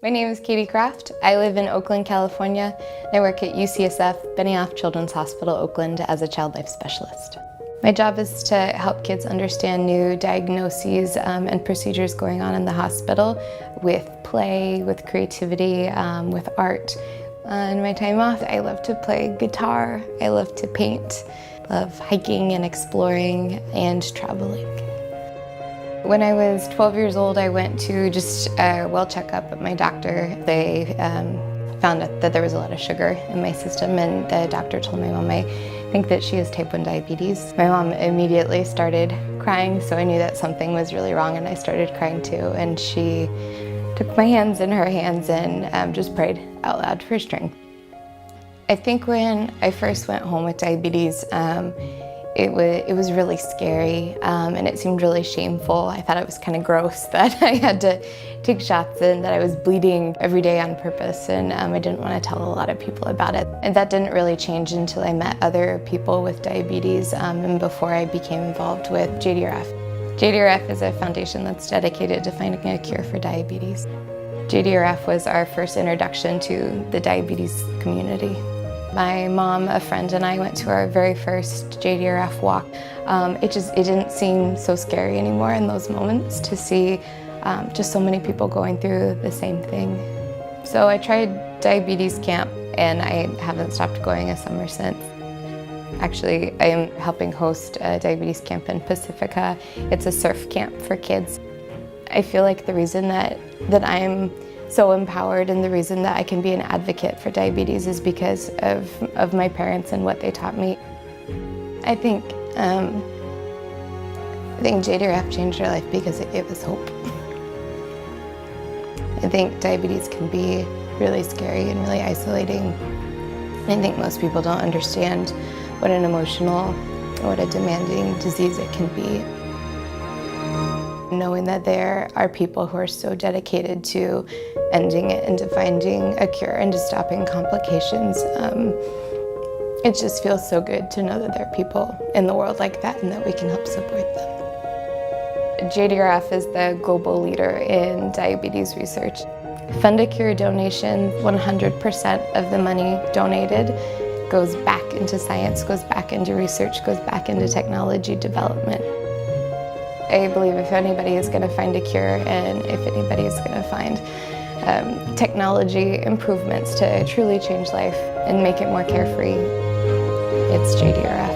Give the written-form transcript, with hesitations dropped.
My name is Katie Kraft. I live in Oakland, California. I work at UCSF Benioff Children's Hospital, Oakland as a child life specialist. My job is to help kids understand new diagnoses and procedures going on in the hospital with play, with creativity, with art. In my time off, I love to play guitar, I love to paint, love hiking and exploring and traveling. When I was 12 years old, I went to just a well checkup at my doctor. They found out that there was a lot of sugar in my system, and the doctor told my mom, I think that she has type 1 diabetes. My mom immediately started crying, so I knew that something was really wrong, and I started crying too. And she took my hands in her hands and just prayed out loud for strength. I think when I first went home with diabetes, it was really scary and it seemed really shameful. I thought it was kind of gross that I had to take shots and that I was bleeding every day on purpose, and I didn't want to tell a lot of people about it. And that didn't really change until I met other people with diabetes and before I became involved with JDRF. JDRF is a foundation that's dedicated to finding a cure for diabetes. JDRF was our first introduction to the diabetes community. My mom, a friend, and I went to our very first JDRF walk. It didn't seem so scary anymore in those moments to see just so many people going through the same thing. So I tried diabetes camp, and I haven't stopped going a summer since. Actually, I am helping host a diabetes camp in Pacifica. It's a surf camp for kids. I feel like the reason that I'm so empowered and the reason that I can be an advocate for diabetes is because of my parents and what they taught me. I think JDRF changed our life because it gave us hope. I think diabetes can be really scary and really isolating. I think most people don't understand what an emotional, what a demanding disease it can be. Knowing that there are people who are so dedicated to ending it and to finding a cure and to stopping complications, it just feels so good to know that there are people in the world like that and that we can help support them. JDRF is the global leader in diabetes research. Fund a Cure donations, 100% of the money donated goes back into science, goes back into research, goes back into technology development. I believe if anybody is going to find a cure and if anybody is going to find technology improvements to truly change life and make it more carefree, it's JDRF.